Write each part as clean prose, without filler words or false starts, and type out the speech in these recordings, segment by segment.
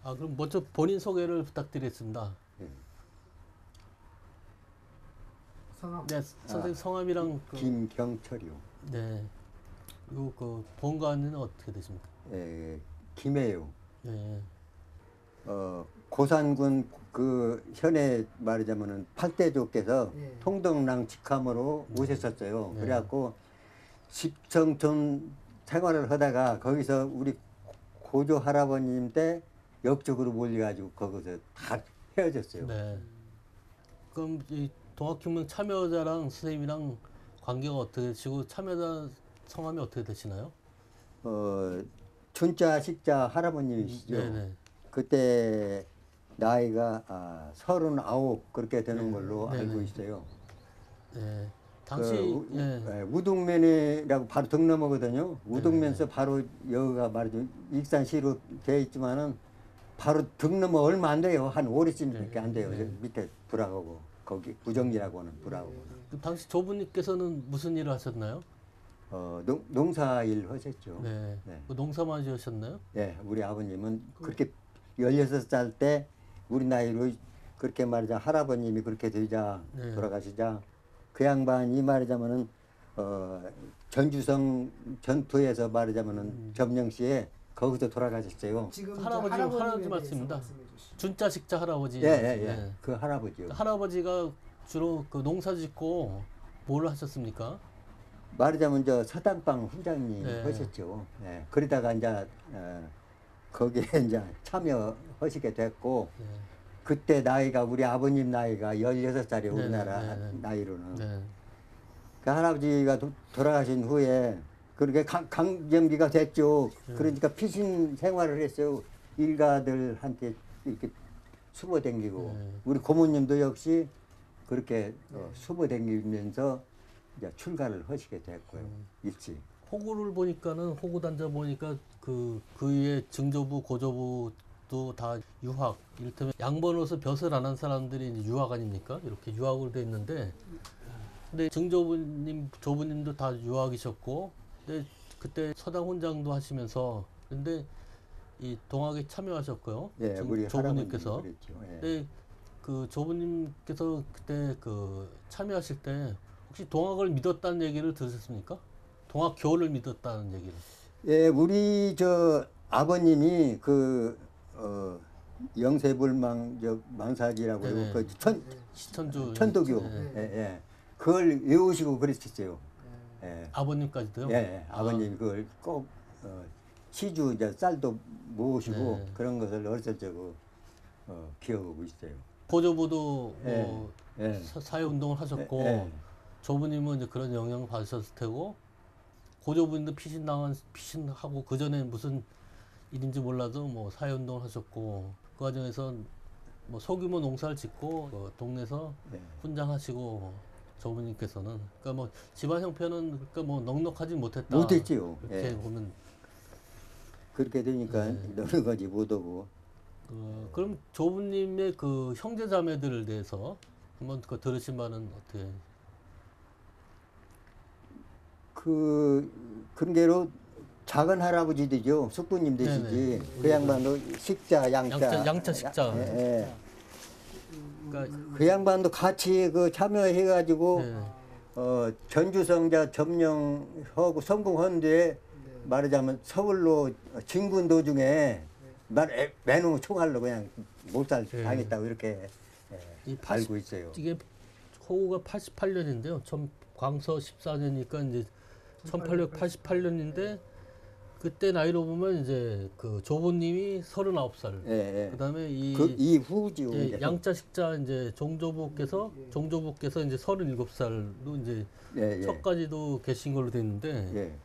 아, 그럼 먼저 본인 소개를 부탁드리겠습니다. 예. 성함. 네, 선생님 성함이랑 김경철이요. 네, 그리고 그 본관은 어떻게 되십니까? 예, 김해요. 네, 고산군 그 현에 말하자면은 팔대조께서 예. 통덕랑 직함으로 오셨었어요. 네. 그래갖고 집성촌 생활을 하다가 거기서 우리 고조 할아버님 때 역적으로 몰려가지고 거기서 다 헤어졌어요. 네. 그럼 이 동학혁명 참여자랑 선생님이랑 관계가 어떻게 되시고 참여자 성함이 어떻게 되시나요? 춘자 식자 할아버님이시죠. 네네. 그때 나이가 39 그렇게 되는 걸로 네네. 알고 있어요. 네. 당시 예. 우동면이라고 바로 등 넘어거든요. 우동면서 바로 여기가 말이죠. 익산시로 되어 있지만은 바로 등 넘어 얼마 안 돼요. 한 5리쯤밖에 안 돼요. 네. 밑에 불하고 거기 부정리라고 하는 불하고. 그 당시 조부님께서는 무슨 일을 하셨나요? 농사일 하셨죠. 네. 네. 그 농사만 지으셨나요? 예, 우리 아버님은 그렇게 16살 때 우리 나이로 그렇게 말이자 할아버님이 그렇게 되자 네. 돌아가시자 그 양반이 말하자면은 전주성 전투에서 말하자면은 점령시에 거기서 돌아가셨어요. 지금 할아버지 할아버지 맞습니다. 말씀해 주시죠. 준자 식자 할아버지. 예, 예, 네. 예. 그 할아버지요. 할아버지가 주로 그 농사 짓고 뭘 하셨습니까? 말하자면 저 서당방 훈장님 네. 하셨죠. 예. 그러다가 이제 거기에 이제 참여하시게 됐고 네. 그때 나이가 우리 아버님 나이가 16살이에요. 네, 우리나라 네, 네. 나이로는. 네. 그 할아버지가 돌아가신 후에 그렇게 강점기가 됐죠. 그러니까 피신 생활을 했어요. 일가들한테 이렇게 수보 댕기고 네. 우리 고모님도 역시 그렇게 수보 댕기면서 이제 출가를 하시게 됐고요. 일찍. 호구를 보니까는 호구 단자 보니까 그 위에 증조부 고조부도 다 유학, 이를테면 양번으로서 벼슬 안 한 사람들이 이제 유학 아닙니까? 이렇게 유학으로 돼 있는데, 근데 증조부님, 조부님도 다 유학이셨고, 근데 그때 서당 훈장도 하시면서, 근데 이 동학에 참여하셨고요. 예, 우리 조부님께서. 할아버님 그랬죠. 예. 근데 그 조부님께서 그때 그 참여하실 때 혹시 동학을 믿었다는 얘기를 들으셨습니까? 동학 교를 믿었다는 얘기를. 예, 우리 저 아버님이 그 영세불망 저 망사지라고 네네. 그 시천주 천도교 네. 예, 예. 그걸 외우시고 그랬었어요. 예. 아버님까지도요? 예, 예. 아버님이 그걸 꼭 시주 이제 쌀도 모으시고 네. 그런 것을 어렸을 적으로 기억하고 있어요. 고조부도 예. 뭐 예. 사회운동을 하셨고 예, 예. 조부님은 이제 그런 영향을 받으셨을 테고 고조부님도 피신하고 그 전에 무슨 일인지 몰라도 뭐 사회운동을 하셨고 그 과정에서 뭐 소규모 농사를 짓고 동네에서 예. 훈장하시고 조부님께서는 그러니까 뭐 집안 형편은 그러니까 뭐 넉넉하지 못했다. 못했지요. 이렇게 예. 보면 그렇게 되니까 네. 여러 가지 못하고 그럼 조부님의 그 형제 자매들에 대해서 한번 그 들으신 바는 어떻게? 그런 게로 작은 할아버지들이죠. 숙부님 되시지. 네네. 그 양반도 식자, 양자. 양자 식자. 예, 예. 그러니까 그 양반도 같이 그 참여해가지고 네. 전주성자 점령하고 성공한 뒤에 말하자면 서울로 진군 도중에 매농 총알로 그냥 몰살 네. 당했다고 이렇게 이 알고 있어요. 이게 호구가 88년인데요. 광서 14년이니까 이제 1888년인데 그때 나이로 보면 이제 그 조부님이 39살. 예, 예. 그다음에 그 이후지요. 예, 이제. 양자 식자 이제 종조부께서 이제 37살로 이제 예, 예. 척까지도 계신 걸로 돼 있는데 예.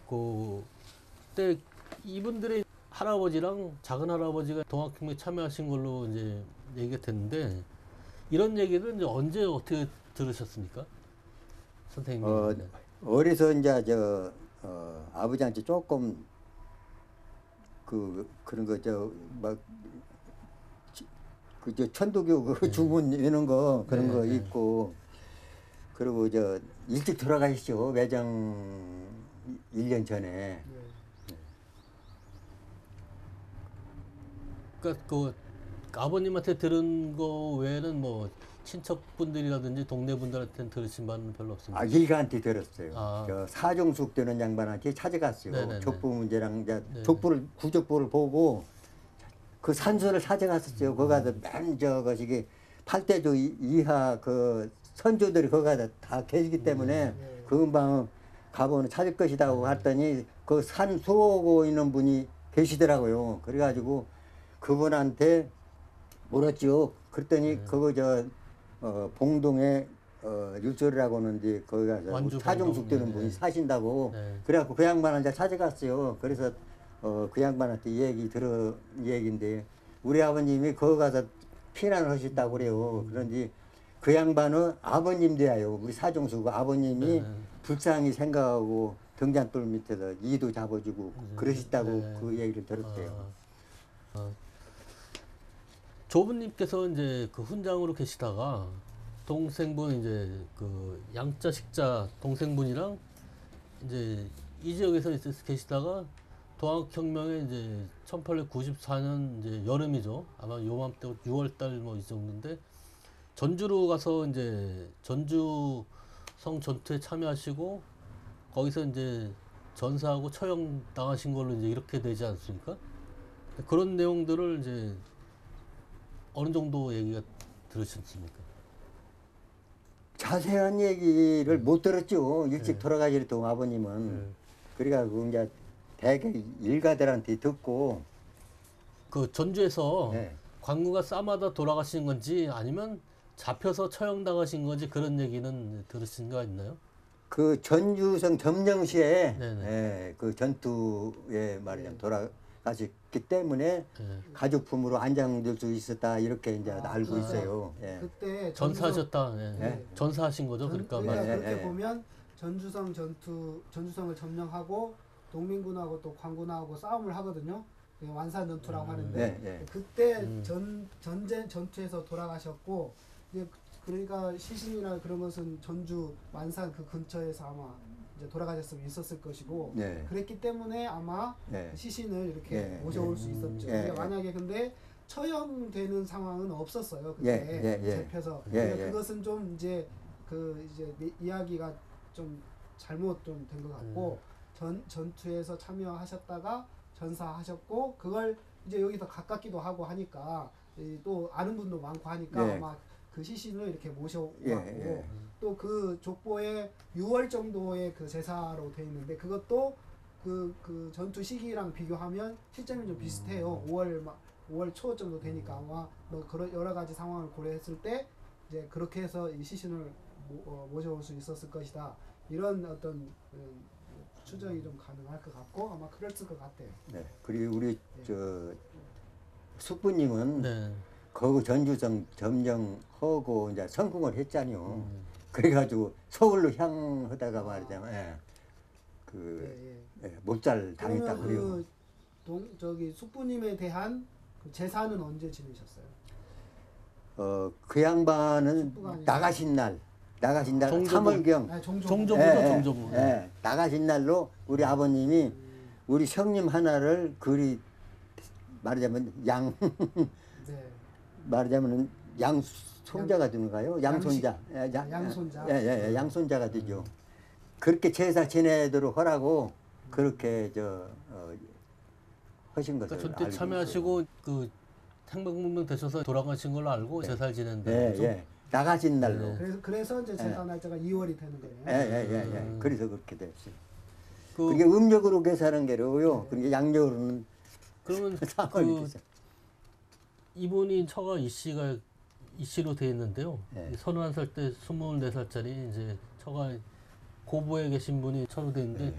그때 이분들의 할아버지랑 작은 할아버지가 동학혁명에 참여하신 걸로 이제 얘기가 됐는데 이런 얘기를 이제 언제 어떻게 들으셨습니까, 선생님? 네. 어려서 이제 아버지한테 조금 그런 거 저 천도교 그 주문 이런 거 그런 네, 거 네. 있고 그리고 일찍 돌아가시죠. 매정 1년 전에. 그러니까 그 아버님한테 들은 거 외에는 뭐 친척분들이라든지 동네 분들한테는 들으신 바는 별로 없습니다. 아, 일가한테 들었어요. 아. 저 사종숙 되는 양반한테 찾아갔어요. 네네네. 족보 문제랑 이제 네. 족보를 구족보를 보고 그 산소를 찾아갔었죠. 거기 가서 맨 저것이 8대조 이하 그 선조들이 거기 가서 다 계시기 때문에 그 금방 가보면 찾을 것이라고 했더니 그 산 수호고 있는 분이 계시더라고요. 그래가지고 그분한테 물었죠. 그랬더니 그거 봉동에 율소리라고 하는데 거기 가서 완주 사종숙 되는 봉동. 분이 네. 사신다고. 네. 그래갖고 그 양반한테 찾아갔어요. 그래서 그 양반한테 얘기인데 우리 아버님이 거기 가서 피난을 하셨다고 그래요. 그런지 그 양반은 아버님 돼요. 우리 사종숙 아버님이 네. 불쌍히 생각하고 등잔돌 밑에서 이도 잡아주고 그러셨다고 네. 그 얘기를 들었대요. 조부님께서 이제 그 훈장으로 계시다가 동생분 이제 그 양자 식자 동생분이랑 이제 이 지역에서 계시다가 동학혁명에 이제 1894년 이제 여름이죠. 아마 요맘때 6월달 뭐 이 정도인데 전주로 가서 이제 전주성 전투에 참여하시고 거기서 이제 전사하고 처형 당하신 걸로 이제 이렇게 되지 않습니까? 그런 내용들을 이제 어느 정도 얘기가 들으셨습니까? 자세한 얘기를 못 들었죠. 일찍 네. 돌아가시던 아버님은. 네. 그래가지고 이제 대개 일가들한테 듣고 그 전주에서 네. 관구가 싸마다 돌아가신 건지 아니면 잡혀서 처형당하신 건지 그런 얘기는 들으신 거 있나요? 그 전주성 점령시에 네네. 그 전투에 말이냐면 돌아가셨기 때문에 예. 가족품으로 안장될 수 있었다 이렇게 이제 알고 아, 있어요. 예. 그때 전사하셨다. 예. 네. 전사하신 거죠. 그러니까 그러니까 예, 그렇게 예. 보면 전주성을 점령하고 동민군하고 또 광군하고 싸움을 하거든요. 완산 전투라고 하는데 예, 예. 그때 전쟁 전투에서 돌아가셨고 이제 그러니까 시신이나 그런 것은 전주 완산 그 근처에서 아마 이제 돌아가셨으면 있었을 것이고 예. 그랬기 때문에 아마 예. 시신을 이렇게 예, 모셔올 수 있었죠. 예, 근데 예. 만약에 근데 처형되는 상황은 없었어요. 예, 그때 예, 예. 잡혀서 예, 그러니까 예. 그것은 좀 이제 이야기가 좀 잘못 좀 된 것 같고 전투에서 참여하셨다가 전사하셨고 그걸 이제 여기서 가깝기도 하고 하니까 또 아는 분도 많고 하니까 예. 아마 그 시신을 이렇게 모셔왔고 예, 예. 또 그 족보에 6월 정도의 그 제사로 돼 있는데 그것도 그 전투 시기랑 비교하면 시점이 좀 비슷해요. 5월 초 정도 되니까 아마 뭐 그런 여러 가지 상황을 고려했을 때 이제 그렇게 해서 이 시신을 모셔올 수 있었을 것이다. 이런 어떤 추정이 좀 가능할 것 같고 아마 그랬을 것 같아요. 네. 그리고 우리 저 숙부님은 네. 거기 전주성 점령하고 이제 성공을 했잖요. 그래가지고 서울로 향하다가 말이잖아요. 예. 그 못잘 당했다 그래요. 저기 숙부님에 대한 그 제사는 언제 지내셨어요? 그 양반은 숙부가 아니라- 나가신 날 종조부. 3월경 아, 종조부죠, 예, 종조부. 예. 나가신 날로 우리 아버님이 우리 형님 하나를 그리 말하자면 네. 말하자면은 양손자가 되는가요? 양손자. 양손자. 예, 양손자가 되죠. 그렇게 제사 지내도록 하라고 그렇게 하신 것을 그러니까 전투 알고 참여하시고 그 행방불명 되셔서 돌아가신 걸로 알고 제사를 지낸다. 있어요. 예, 예. 나가신 날로. 네. 그래서 이제 제사 날짜가 2월이 되는 거예요. 예. 그래서 그렇게 됐어요. 그, 그게 음력으로 계산한 게로요. 그게 양력으로는 그러면 상관이 그 되죠. 이분이 처가 이씨로 돼 있는데요. 네. 31살 때 24살짜리 이제 처가 고부에 계신 분이 처로 돼 있는데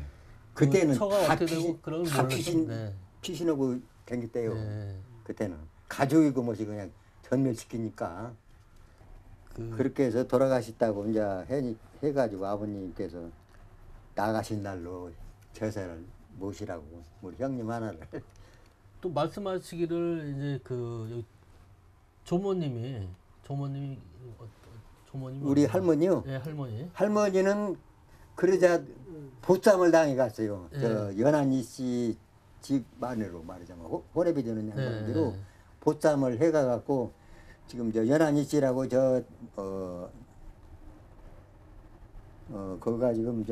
그 그때는 처가 다 어떻게 되고 그런 건 몰랐죠. 네. 피신하고 댕겼대요. 네. 그때는 가족이고 뭐지 그냥 전멸시키니까 그렇게 해서 돌아가셨다고 이제 해가지고 아버님께서 나가신 날로 제사를 모시라고 우리 형님 하나를 또 말씀하시기를 이제 그 여기 조모님이 우리 할머니요. 네, 할머니. 할머니는 그러자 보쌈을 당해 갔어요. 네. 저 연한이 씨 집 안으로 말하자면 호랩이 되는 양반들로 네. 보쌈을 해가 갖고 지금 저 연안이씨라고 거기가 지금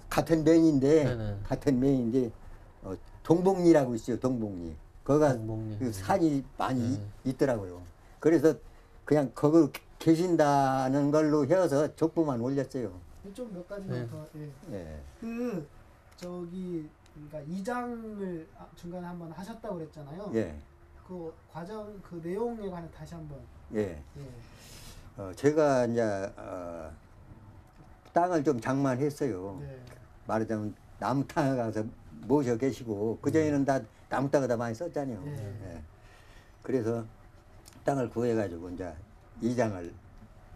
같은 면인데 네네. 같은 면인데 동복리라고 있어요. 동복리. 거기가 동복리. 그 산이 많이 네. 있더라고요. 그래서 그냥 거기 계신다는 걸로 해서 족보만 올렸어요. 좀 몇 가지만 네. 더. 예. 예. 그 저기 그러니까 이장을 중간에 한번 하셨다고 그랬잖아요. 예. 그 과정 그 내용에 관해 다시 한번. 예. 예. 제가 이제 땅을 좀 장만했어요. 네. 말하자면 나무 땅에 가서 모셔 계시고 그 전에는 다 나무 땅에다 많이 썼잖아요. 네. 예. 그래서 땅을 구해가지고 이제 이장을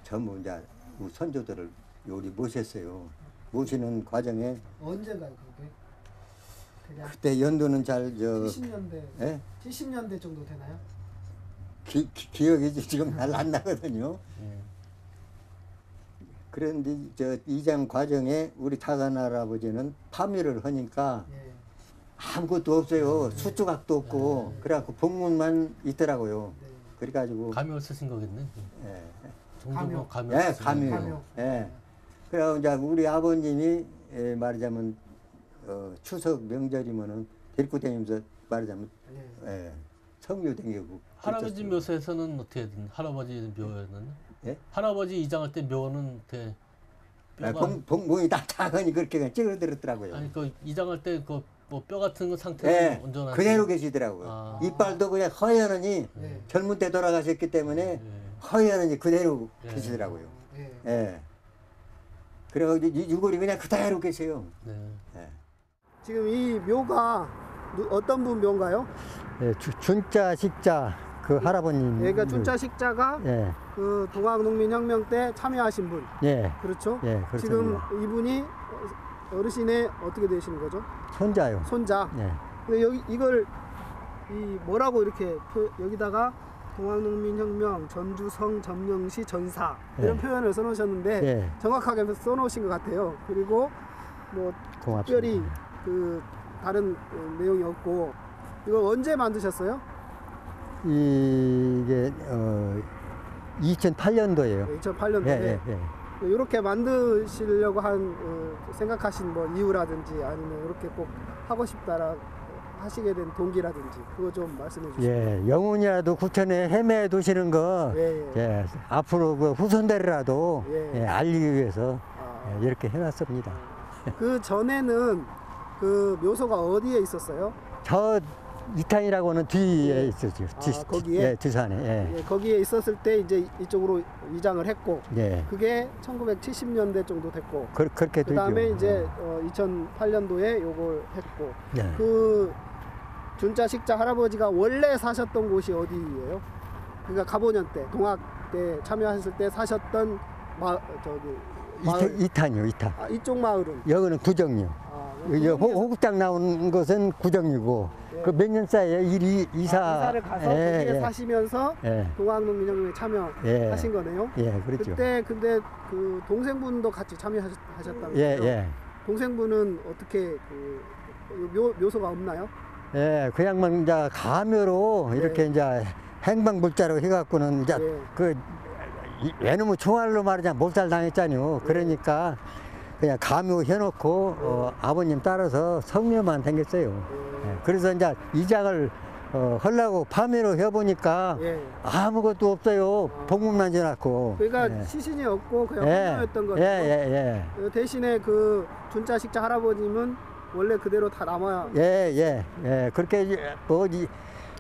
전부 이제 우리 선조들을 요리 모셨어요. 모시는 과정에 언제가요 그게? 대략 그때 연도는 잘 70년대. 예? 70년대 정도 되나요? 기억이 지금 잘 안 나거든요. 예. 그런데 이장 과정에 우리 타간 할아버지는 파묘를 하니까 예. 아무것도 없어요. 수조각도 없고 그래갖고 복문만 있더라고요. 네. 그래가지고 감염을 쓰신 거겠네. 예, 정조모 감염. 예, 쓰신 감이요. 감요. 예. 그래서 이제 우리 아버님이 말하자면 추석 명절이면은 데리고 다니면서 말하자면 예. 성묘 댕기고 할아버지 묘소에서는 어떻게 된? 할아버지 묘에는? 예? 할아버지 이장할 때 묘는 대 뼈가 봉봉이 다 작으니 그렇게 그냥 찌그러들었더라고요. 아니 그 이장할 때 그 뭐 뼈 같은 거 상태가 예, 온전한 그대로 계시더라고요. 아. 이빨도 그냥 허연하니 네. 젊은 때 돌아가셨기 때문에 예. 허연하니 그대로 예. 계시더라고요. 예. 예. 그래가지고 유골이 그냥 그대로 계세요. 네. 예. 지금 이 묘가 어떤 분 묘인가요? 예, 준자 식자 그 할아버님. 그러니까 춘자 식자가 예, 그 동학농민혁명 때 참여하신 분. 예, 그렇죠? 예, 그렇습니다. 지금 이분이 어르신의 어떻게 되시는 거죠? 손자요. 손자. 예, 근데 여기 이걸 이 뭐라고 이렇게 여기다가 동학농민혁명 전주성 점령시 전사 이런 예. 표현을 써놓으셨는데 예, 정확하게 써놓으신 것 같아요. 그리고 뭐 고맙습니다. 특별히 그 다른 내용이 없고 이거 언제 만드셨어요? 이게 2008년도예요. 2008년도에 예, 예, 예. 이렇게 만드시려고 한 생각하신 뭐 이유라든지 아니면 이렇게 꼭 하고 싶다라 하시게 된 동기라든지 그거 좀 말씀해 주시죠. 예, 영혼이라도 구천에 헤매 두시는 거, 예, 예. 예, 앞으로 그 후손들이라도 예. 예, 알리기 위해서 아, 예, 이렇게 해놨습니다. 그 전에는 그 묘소가 어디에 있었어요? 저 이탄이라고는 뒤에 있었죠. 거기에? 예, 뒤산에. 예, 예, 거기에 있었을 때 이제 이쪽으로 이장을 했고 예. 그게 1970년대 정도 됐고 그렇게 그 다음에 되죠. 이제 2008년도에 요걸 했고 예. 그 준자 식자 할아버지가 원래 사셨던 곳이 어디예요? 그러니까 가보년 때 동학 때 참여하셨을 때 사셨던 마을 이탄이요, 이탄. 아, 이쪽 마을은 여기는 구정이요. 아, 여기 호국장 나온 것은 구정이고 예. 그 몇 년 사이에 이사를 가서 거기에 사시면서 예, 동학농민혁명에 참여하신 거네요. 예, 그렇죠. 그때 근데 그 동생분도 같이 참여하셨다면서요? 예, 예. 동생분은 어떻게 그 묘소가 없나요? 예, 그 양반 이제 가묘로 네. 이렇게 이제 행방불자로 해갖고는 이제 예. 그 왜냐면 총알로 말이자 몰살 당했잖아요. 그러니까 그냥 가묘 해놓고 아버님 따라서 성묘만 생겼어요. 예, 그래서 이제 이장을 하려고 파묘로 해보니까 예. 아무것도 없어요. 복문만 지났고. 그러니까 예. 시신이 없고 그냥 예, 헌혈했던 예, 거죠. 예, 대신에 그 준자 식자 할아버님은 원래 그대로 다 남아야. 예, 예, 예. 그렇게 뭐지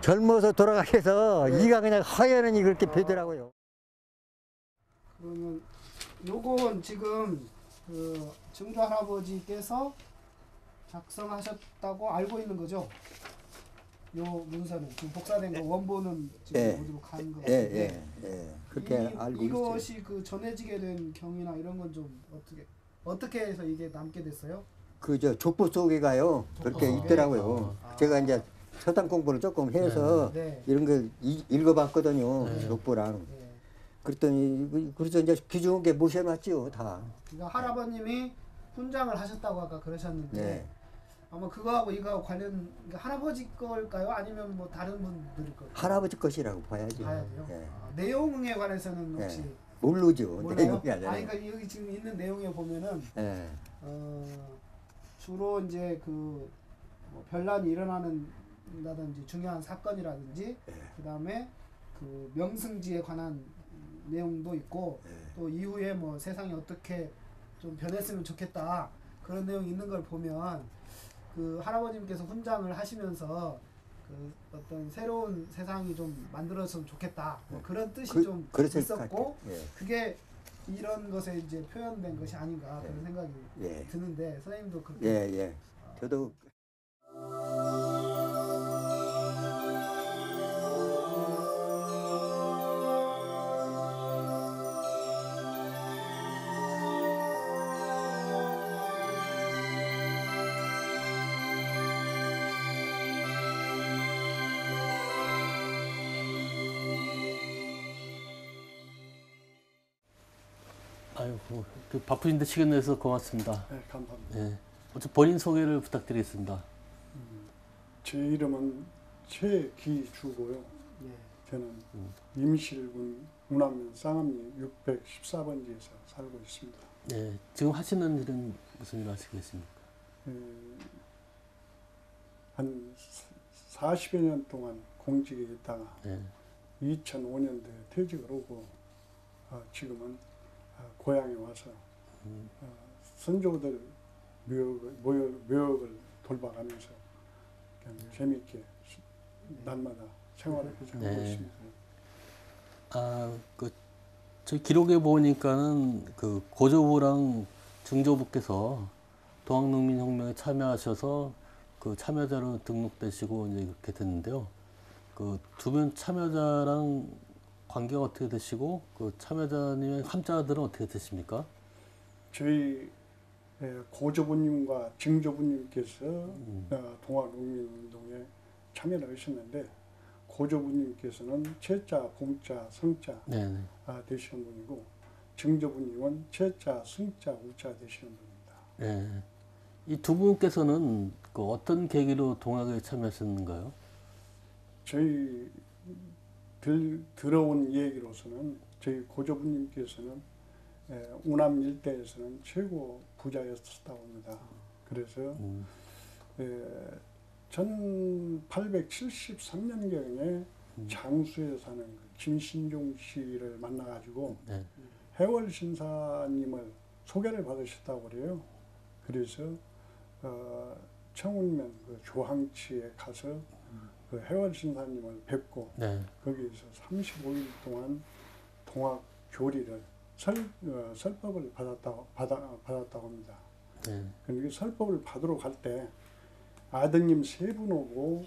젊어서 돌아가셔서 예. 이가 그냥 허연하니 그렇게 되더라고요. 그러면 요건 지금 그 증조 할아버지께서 작성하셨다고 알고 있는 거죠? 요 문서는 지금 복사된 거 원본은 지금 예. 어디로 간 거 예, 같은데 예, 예. 그렇게 알고 있어요. 이것이 그 전해지게 된 경위나 이런 건 좀 어떻게 해서 이게 남게 됐어요? 그저 족보 속에가요 그렇게 속에? 있더라고요. 아. 제가 이제 서당 공부를 조금 해서 네. 이런 걸 읽어봤거든요. 네. 족보랑. 예. 그랬더니 그래서 이제 귀중한 게 모셔놨지요 다. 그러니까 할아버님이 훈장을 하셨다고 아까 그러셨는데 네. 아마 그거하고 이거하고 관련 할아버지 걸까요? 아니면 뭐 다른 분들 걸까요? 할아버지 것이라고 봐야죠. 봐야 돼요. 예. 내용에 관해서는 혹시 예. 모르죠. 몰라요? 내용이 아니라. 그러니까 여기 지금 있는 내용에 보면은 예. 주로 이제 그 뭐 별난이 일어나는다든지 중요한 사건이라든지 그다음에 그 명승지에 관한 내용도 있고 또 이후에 뭐 세상이 어떻게 좀 변했으면 좋겠다 그런 내용이 있는 걸 보면 그 할아버님께서 훈장을 하시면서 그 어떤 새로운 세상이 좀 만들어졌으면 좋겠다 뭐 그런 뜻이 좀 그랬을 것 있었고 같아요. 예. 그게 이런 것에 이제 표현된 것이 아닌가 그런 생각이 예. 드는데 선생님도 그렇게 예, 예. 저도 아이고, 그 바쁘신데 시간 내서 고맙습니다. 네, 감사합니다. 예. 먼저 본인 소개를 부탁드리겠습니다. 제 이름은 최기주고요. 네. 저는 임실군 운암면 쌍암리 614번지에서 살고 있습니다. 예. 지금 하시는 일은 무슨 일 하시고 계십니까? 한 40여 년 동안 공직에 있다가 예. 2005년도에 퇴직을 하고 지금은 고향에 와서 선조들 묘역을 돌봐가면서 그냥 재미있게 날마다 생활을 하고 네. 있습니다. 저희 기록에 보니까는 그 고조부랑 증조부께서 동학농민혁명에 참여하셔서 그 참여자로 등록되시고 이제 이렇게 됐는데요. 그 두 분 참여자랑 관계가 어떻게 되시고 그 참여자님의 함자들은 어떻게 되십니까? 저희 고조부님과 증조부님께서 동학농민운동에 참여를 하셨는데 고조부님께서는 채자, 봉자, 성자 네네. 되시는 분이고 증조부님은 채자, 승자, 우자 되시는 분입니다. 네. 이 두 분께서는 그 어떤 계기로 동학에 참여하셨는가요? 저희 들어온 얘기로서는 저희 고조부님께서는 운암 일대에서는 최고 부자였다고 합니다. 그래서 1873년경에 장수에 사는 그 김신종 씨를 만나가지고 네. 해월 신사님을 소개를 받으셨다고 그래요. 그래서 청운면 그 조항치에 가서 그 해월 신사님을 뵙고 네. 거기에서 35일 동안 동학 교리를 설법을 받았다고 합니다. 네. 그런데 설법을 받으러 갈 때 아드님 세 분 오고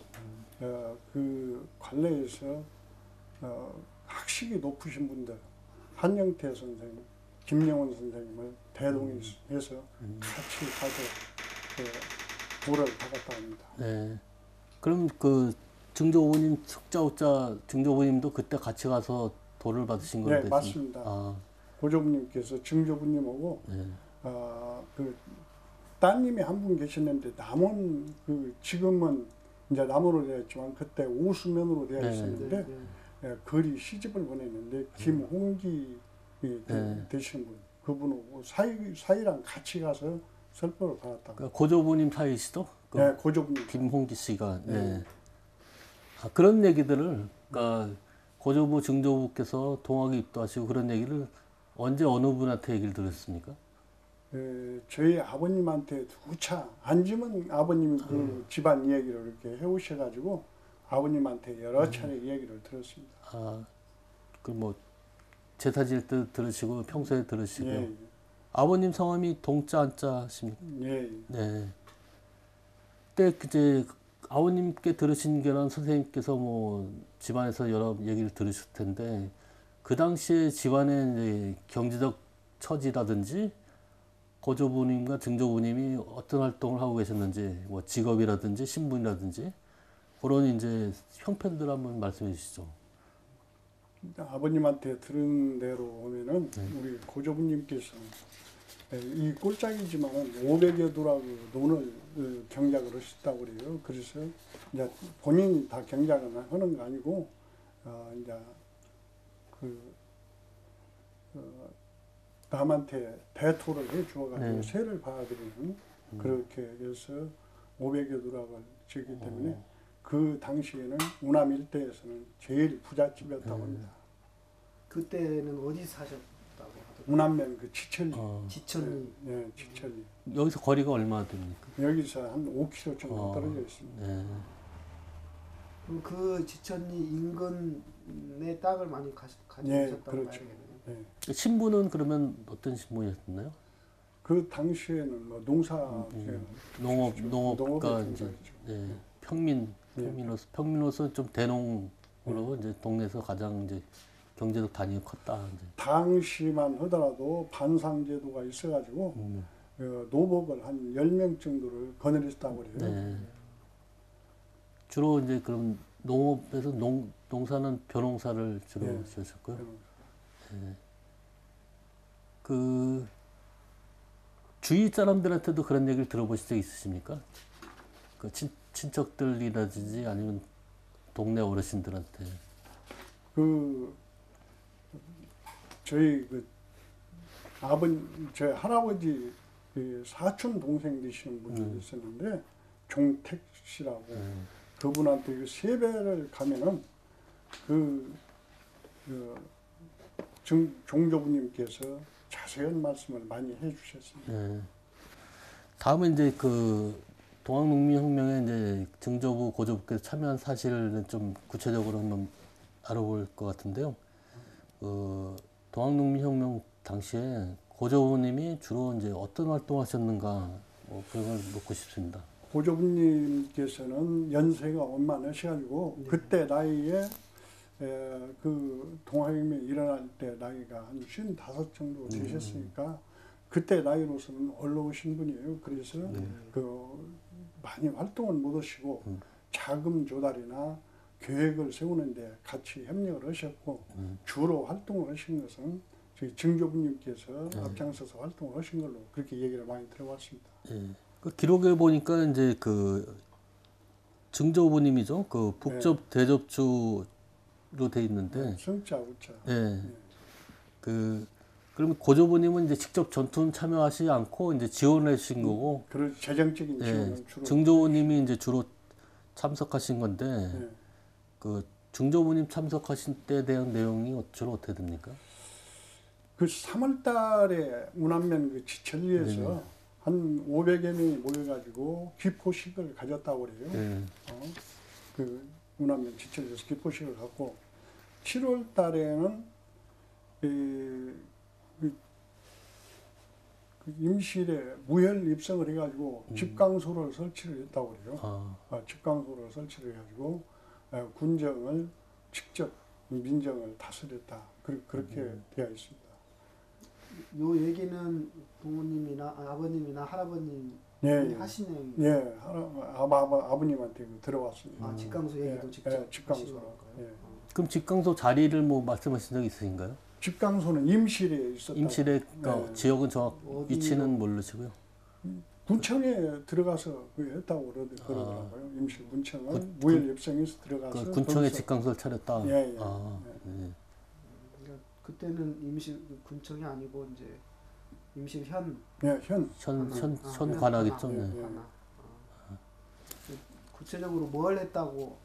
그 관내에서 학식이 높으신 분들 한영태 선생님, 김영원 선생님을 대동해서 같이 가서 도를 받았다고 합니다. 네. 그럼 그 증조부님, 숙자, 우자 증조부님도 그때 같이 가서 도를 받으신 거예요? 네, 맞습니다. 고조부님께서 증조부님하고 네. 그 따님이 한 분 계셨는데 남원 그 지금은 이제 남원으로 되어 있지만 그때 오수면으로 되어 네. 있었는데 거리 시집을 보냈는데 김홍기 되시는 분 그분하고 사이랑 같이 가서 설법을 받았다고. 그러니까 고조부님 사이시죠? 그 네, 고조부님. 김홍기 씨가. 네. 그런 얘기들을 그러니까 고조부, 증조부께서 동학에 입도하시고 그런 얘기를 언제 어느 분한테 얘기를 들었습니까? 저희 아버님한테 누차 앉으면 아버님이 그 집안 이야기를 이렇게 해오셔가지고 아버님한테 여러 차례 이야기를 들었습니다. 그 뭐 제사 지을 때 들으시고 평소에 들으시고요. 예, 아버님 성함이 동자 안자 하십니까? 예. 네. 그때 이제 아버님께 들으신 게는 선생님께서 뭐 집안에서 여러 얘기를 들으실 텐데 그 당시에 집안의 이제 경제적 처지라든지 고조부님과 증조부님이 어떤 활동을 하고 계셨는지 뭐 직업이라든지 신분이라든지 그런 이제 형편들 한번 말씀해 주시죠. 아버님한테 들은 대로 보면은 우리 고조부님께서 이 꼴짝이지만은 500여 두라고 논을 경작을 하셨다고 그래요. 그래서 이제 본인이 다 경작을 하는 거 아니고 이제 그 남한테 대토를 해 주어가지고 네. 세를 봐드리는 그렇게 해서 500여 두락을 지었기 때문에 그 당시에는 우남 일대에서는 제일 부잣집이었다고 합니다. 그때는 어디 사셨다고 하더라고요? 우남면 그 지천리. 지천리. 네, 지천리. 여기서 거리가 얼마나 됩니까? 여기서 한 5km 정도 떨어져 있습니다. 네. 그럼 그 지천리 인근의 땅을 많이 가지고 네, 계셨다고 그렇죠. 봐야겠네요. 네. 신부는 그러면 어떤 신부였나요? 그 당시에는 뭐 농사, 농업가 농업의 이제 종사였죠. 네. 네. 평민으로서 좀 대농으로 이제 동네에서 가장 이제 경제적 단위가 컸다. 이제. 당시만 하더라도 반상제도가 있어가지고 노복을 한 10명 정도를 거느렸다고 그래요. 네. 주로 이제 그럼 농업에서 농사는 벼농사를 주로 네. 지으셨고요. 벼농사. 네. 그 주위 사람들한테도 그런 얘기를 들어보신 적 있으십니까? 그 친척들이라든지 아니면 동네 어르신들한테. 저희 저희 할아버지 그 사촌 동생 되시는 분이 있었는데 종택 씨라고 그분한테 그 세배를 가면은 종조부님께서 자세한 말씀을 많이 해주셨습니다. 네. 다음은 이제 그 동학농민혁명에 이제 증조부, 고조부께서 참여한 사실을 좀 구체적으로 한번 알아볼 것 같은데요. 동학농민혁명 당시에 고조부님이 주로 이제 어떤 활동하셨는가 뭐 그런 걸 묻고 싶습니다. 고조부님께서는 연세가 원만하셔가지고 그때 나이에 그 동학혁명이 일어날 때 나이가 한 55 정도 되셨으니까 그때 나이로서는 올라오신 분이에요. 그래서 많이 활동을 못 하시고 자금 조달이나 계획을 세우는데 같이 협력을 하셨고 주로 활동을 하신 것은 저희 증조부님께서 앞장서서 활동을 하신 걸로 그렇게 얘기를 많이 들어봤습니다. 예. 그 기록에 보니까 이제 그 증조부님이죠. 그 북접 대접주로 돼 있는데. 성자 우자. 예. 그러면 고조부님은 이제 직접 전투는 참여하시지 않고 이제 지원해 주신 거고. 그런 재정적인 지원을 주로. 증조부님이 이제 주로 참석하신 건데. 네. 그 증조부님 참석하신 때에 대한 내용이 주로 어떻게 됩니까? 그 3월 달에 운암면 그 지천리에서 한 500여 명이 모여가지고 기포식을 가졌다고 그래요. 네. 그 운암면 지천리에서 기포식을 갖고 7월 달에는 그 임실에 무혈 입성을 해가지고 집강소를 설치를 했다고 그래요. 집강소를 설치를 해가지고 군정을 직접 민정을 다스렸다. 그렇게 되어 있습니다. 요 얘기는 부모님이나 아버님이나 할아버님이 하신 얘기. 예, 아버님한테 들어왔습니다. 집강소 얘기도 직접 하신 집강소로. 건가요? 그럼 집강소 자리를 뭐 말씀하신 적 있으신가요? 집강소는 임실에 있었다. 임실의 지역은 정확 위치는 모르시고요. 군청에 들어가서 했다고 그러더라고요. 임실 군청은 무혈 입성에서 들어가서 그 군청에 집강소를 차렸다. 예. 그러니까 그때는 임실 군청이 아니고 이제 임실현. 현 관하겠죠. 네. 구체적으로 뭘 했다고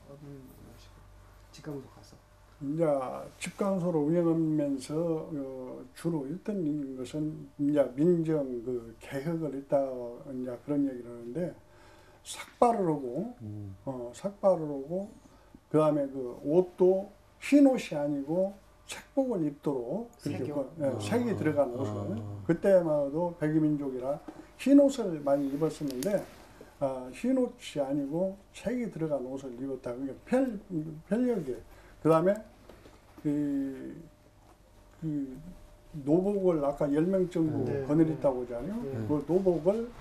집강소 가서. 이제 집강소를 운영하면서 주로 했던 것은 이제 민정 그 개혁을 했다 이제 그런 얘기를 하는데 삭발을 하고 삭발을 하고 그 다음에 그 옷도 흰 옷이 아니고 색복을 입도록 색이 들어간 옷을 그때마도 백이민족이라 흰 옷을 많이 입었었는데 흰 옷이 아니고 색이 들어간 옷을 입었다. 그러니까 편력이 그 다음에 그 노복을 아까 10명 정도 거느렸다고 하잖아요. 그 노복을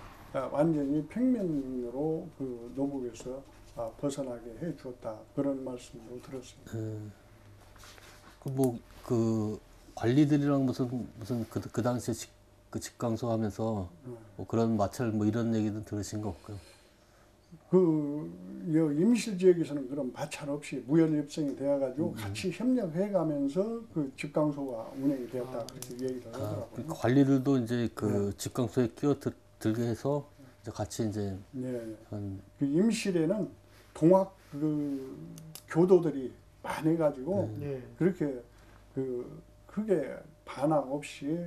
완전히 평면으로 그 노복에서 벗어나게 해 주었다. 그런 말씀도 들었습니다. 그 관리들이랑 무슨 그 당시에 그 직강소 하면서 뭐 그런 마찰 뭐 이런 얘기도 들으신 거 없고요. 임실 지역에서는 그런 마찰 없이 무혈 협성이 되어가지고 같이 협력해가면서 그 직강소가 운영이 되었다 그렇게 얘기를 하더라고요. 그 관리들도 이제 그 직강소에 끼어들게 해서 이제 같이 이제 네. 한 그 임실에는 동학 그 교도들이 많아가지고 네. 그렇게 그 크게 반항 없이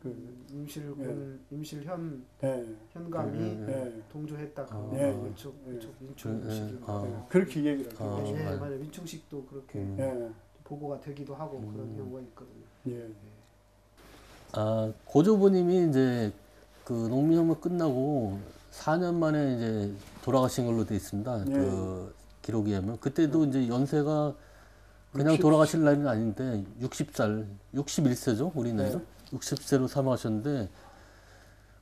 그 임실군 임실현 네. 현감이 네. 동조했다. 네. 그쪽 네. 민충식인가. 아. 네. 그렇게 얘기를 아. 하죠. 네, 맞아요. 맞아요. 민충식도 그렇게 네. 보고가 되기도 하고 그런 경우가 있거든요. 예. 아, 고조부님이 이제 그 농민혁명 끝나고 4년 만에 이제 돌아가신 걸로 돼 있습니다. 네. 그 기록에 하면 그때도 이제 연세가 그냥 60. 돌아가실 나이는 아닌데 60살, 61세죠 우리 나이로 네. 60세로 사망하셨는데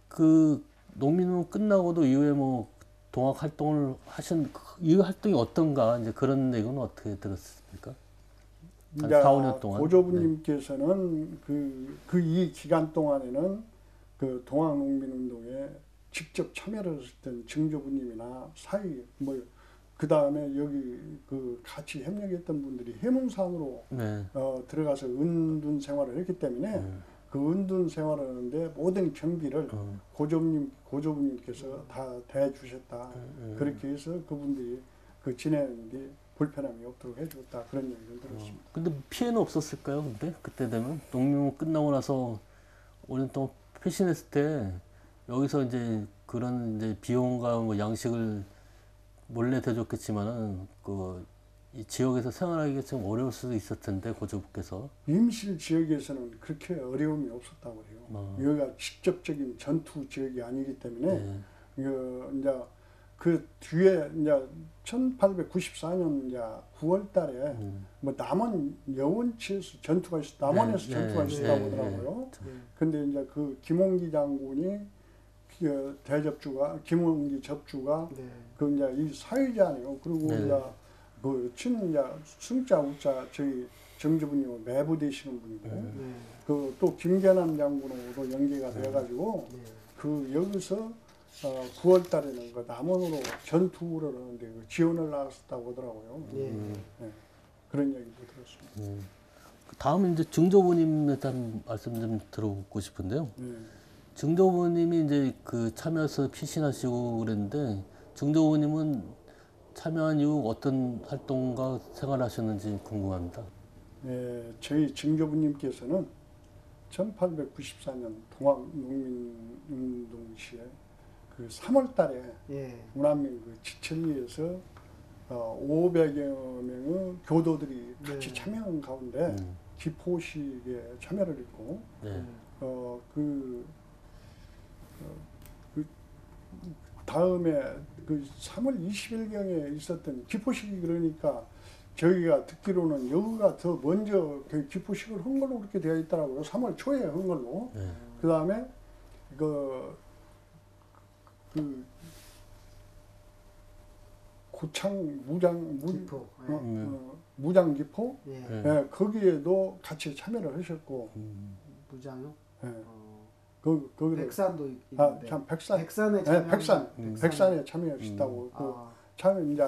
그 농민혁명 끝나고도 이후에 뭐 동학 활동을 하신 이 활동이 어떤가 이제 그런 내용은 어떻게 들었습니까? 한 4, 5년 동안. 고조부님께서는 그 이 기간 동안에는 그 동학농민운동에 직접 참여를 했던 증조부님이나 사위 뭐 그 다음에 여기 그 같이 협력했던 분들이 해문산으로 네. 들어가서 은둔 생활을 했기 때문에 그 은둔 생활을 하는데 모든 경비를 고조부님께서 다 대주셨다. 그렇게 해서 그분들이 그 지내는데 불편함이 없도록 해줬다. 그런 얘기를 들었습니다. 근데 피해는 없었을까요? 근데 그때 되면 농민혁명 끝나고 나서 5년 동안 패신했을 때 여기서 이제 그런 이제 비용과 뭐 양식을 몰래 대줬겠지만은 그 이 지역에서 생활하기가 좀 어려울 수도 있을 텐데 고조부께서 임실 지역에서는 그렇게 어려움이 없었다고 해요. 여기가 직접적인 전투 지역이 아니기 때문에 네. 이제 그 뒤에 이제 1894년 이제 9월달에 뭐 남원 여원치에서 전투가 남원에서 네, 전투가 네, 있었다고 네, 하더라고요. 네. 근데 이제 그 김홍기 장군이 그 대접주가 김홍기 접주가 네. 그 이제 이 사회자네요. 그리고 네. 이제 그 이제 승자 우자 저희 정주부님 매부 되시는 분이고 네. 그 또 김계남 장군으로 연계가 되어가지고 네. 그 여기서 9월 달에는 그 남원으로 전투를 하는데 그 지원을 나갔었다고 하더라고요. 네. 네. 그런 얘기도 들었습니다. 다음은 이제 증조부님에 대한 말씀 좀 들어보고 싶은데요. 네. 증조부님이 이제 그 참여해서 피신하시고 그랬는데 증조부님은 참여한 이후 어떤 활동과 생활하셨는지 궁금합니다. 네, 저희 증조부님께서는 1894년 동학농민운동 시에 그 3월 달에 예. 운암면 그 지천리에서 500여 명의 교도들이 같이 네. 참여한 가운데 기포식에 참여를 했고 네. 그 다음에 그 3월 20일경에 있었던 기포식이 그러니까 저희가 듣기로는 여기가 더 먼저 그 기포식을 한 걸로 그렇게 되어 있더라고요. 3월 초에 한 걸로. 네. 그 다음에 고창 기포. 무장 기포 예. 네. 예, 거기에도 같이 참여를 하셨고 무장요? 예, 어, 거기를 백산도 있는데. 참 백산 백산에 예, 참여. 백산에 참여하셨다고 참 이제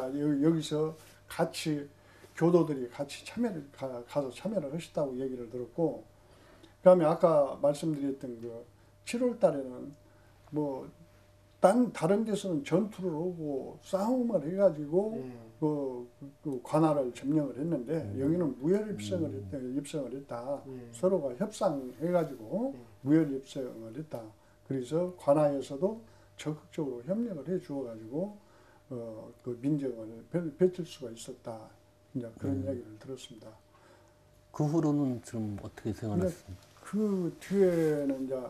여기서 같이 교도들이 같이 참여를 가서 참여를 하셨다고 얘기를 들었고 그다음에 아까 말씀드렸던 그 7월 달에는 뭐 다른 데서는 전투를 하고 싸움을 해가지고 예. 그 관할을 점령을 했는데 여기는 무혈 입성을 했다. 예. 서로가 협상해가지고 예. 무혈 입성을 했다. 그래서 관할에서도 적극적으로 협력을 해 주어가지고 그 민정을 펼칠 수가 있었다. 이제 그런 이야기를 들었습니다. 그 후로는 좀 어떻게 생활했습니까? 그 뒤에는 이제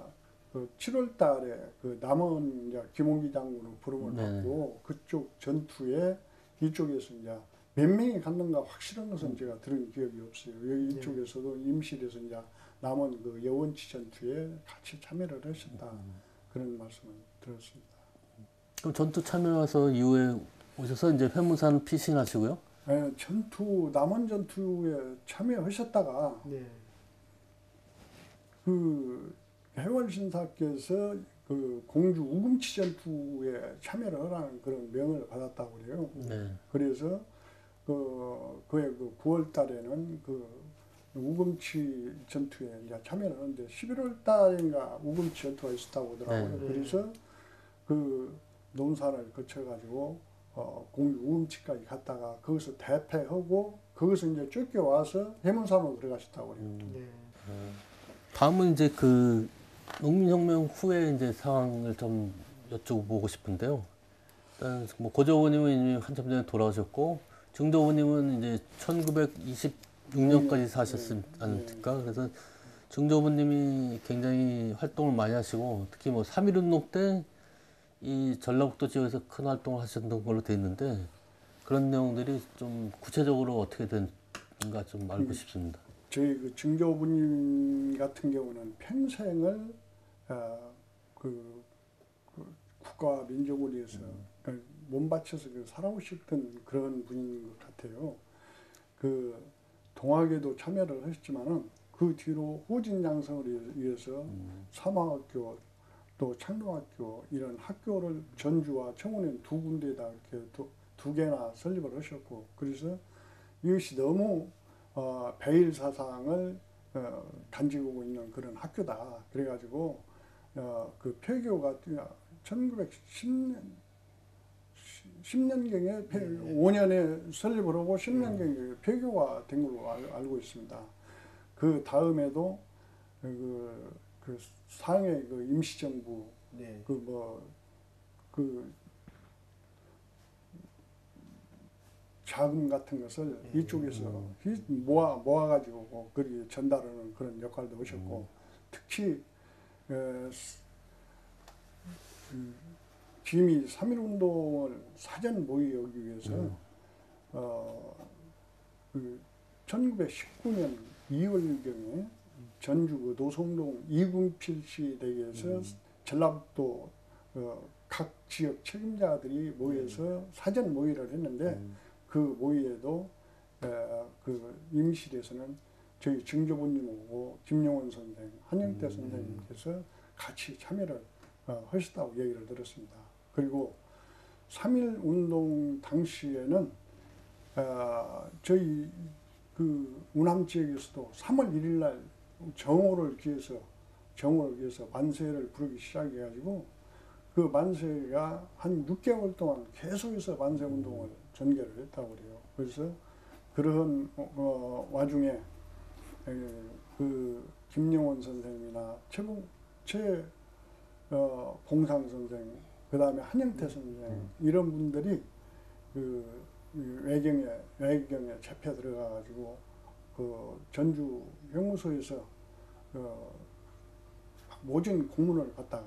그 7월 달에 그 남원 이제 김홍기 장군의 부름을 네. 받고 그쪽 전투에 이쪽에서 이제 몇 명이 갔는가 확실한 것은 제가 들은 기억이 없어요. 여기 이쪽에서도 임실에서 이제 남원 그 여원치 전투에 같이 참여를 하셨다. 그런 말씀을 들었습니다. 그럼 전투 참여해서 이후에 오셔서 이제 회무산 피신하시고요? 네, 남원 전투에 참여하셨다가 네. 그 해월신사께서 그 공주 우금치 전투에 참여를 하라는 그런 명을 받았다고 그래요. 네. 그래서 그해 그 9월 달에는 그 우금치 전투에 이제 참여를 하는데 11월 달인가 우금치 전투가 있었다고 하더라고요. 네. 그래서 그 논산을 거쳐가지고 공주 우금치까지 갔다가 거기서 대패하고 거기서 이제 쫓겨와서 해문산으로 들어가셨다고 그래요. 네. 다음은 이제 그 농민혁명 후에 이제 상황을 좀 여쭤보고 싶은데요. 일단 뭐 고조부님은 이미 한참 전에 돌아오셨고 증조부님은 이제 1926년까지 사셨지 않습니까? 그래서 증조부님이 굉장히 활동을 많이 하시고 특히 뭐 3.1운동 때 이 전라북도 지역에서 큰 활동을 하셨던 걸로 돼 있는데 그런 내용들이 좀 구체적으로 어떻게 된가 좀 알고 싶습니다. 저희 그 증조부님 같은 경우는 평생을 국가와 민족을 위해서 몸바쳐서 살아오셨던 그런 분인 것 같아요. 그 동학에도 참여를 하셨지만은 그 뒤로 호진 양성을 위해서 삼화학교 또 창동학교 이런 학교를 전주와 청운에 두 군데에다 이렇게 두 개나 설립을 하셨고 그래서 이것이 너무 배일 사상을 간직하고 있는 그런 학교다. 그래가지고 그 폐교가 10년경에 5년에 설립을 하고 10년경에 폐교가 된 걸로 알고 있습니다. 그 다음에도 그 상해 그 임시정부 네. 자금 같은 것을 이쪽에서 모아가지고 그리 전달하는 그런 역할도 하셨고 특히 김이 3.1운동을 사전 모의하기 위해서 1919년 2월경에 전주 그 노성동 이군필씨 댁에서 전라북도 각 지역 책임자들이 모여서 사전 모의를 했는데 그 모의에도 그 임실에서는 저희 증조부님하고 김용원 선생, 한영태 선생님께서 같이 참여를 하셨다고 얘기를 들었습니다. 그리고 3.1 운동 당시에는 저희 그 운암 지역에서도 3월 1일 날 정오를 기해서 만세를 부르기 시작해가지고 그 만세가 한 6개월 동안 계속해서 만세 운동을 전개를 했다고 그래요. 그래서 그런 와중에 그 김영원 선생이나 봉상 선생, 그 다음에 한영태 선생 이런 분들이 그 외경에 잡혀 들어가가지고 그 전주 형무소에서 모진 공문을 받다가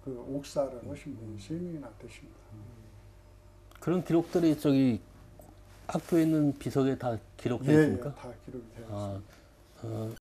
그 옥사를 하신 분이 3명이나 되십니다. 그런 기록들이 저기 학교에 있는 비석에 다 기록되어 예, 있습니까? 다 기록이 되어 아, 있습니다.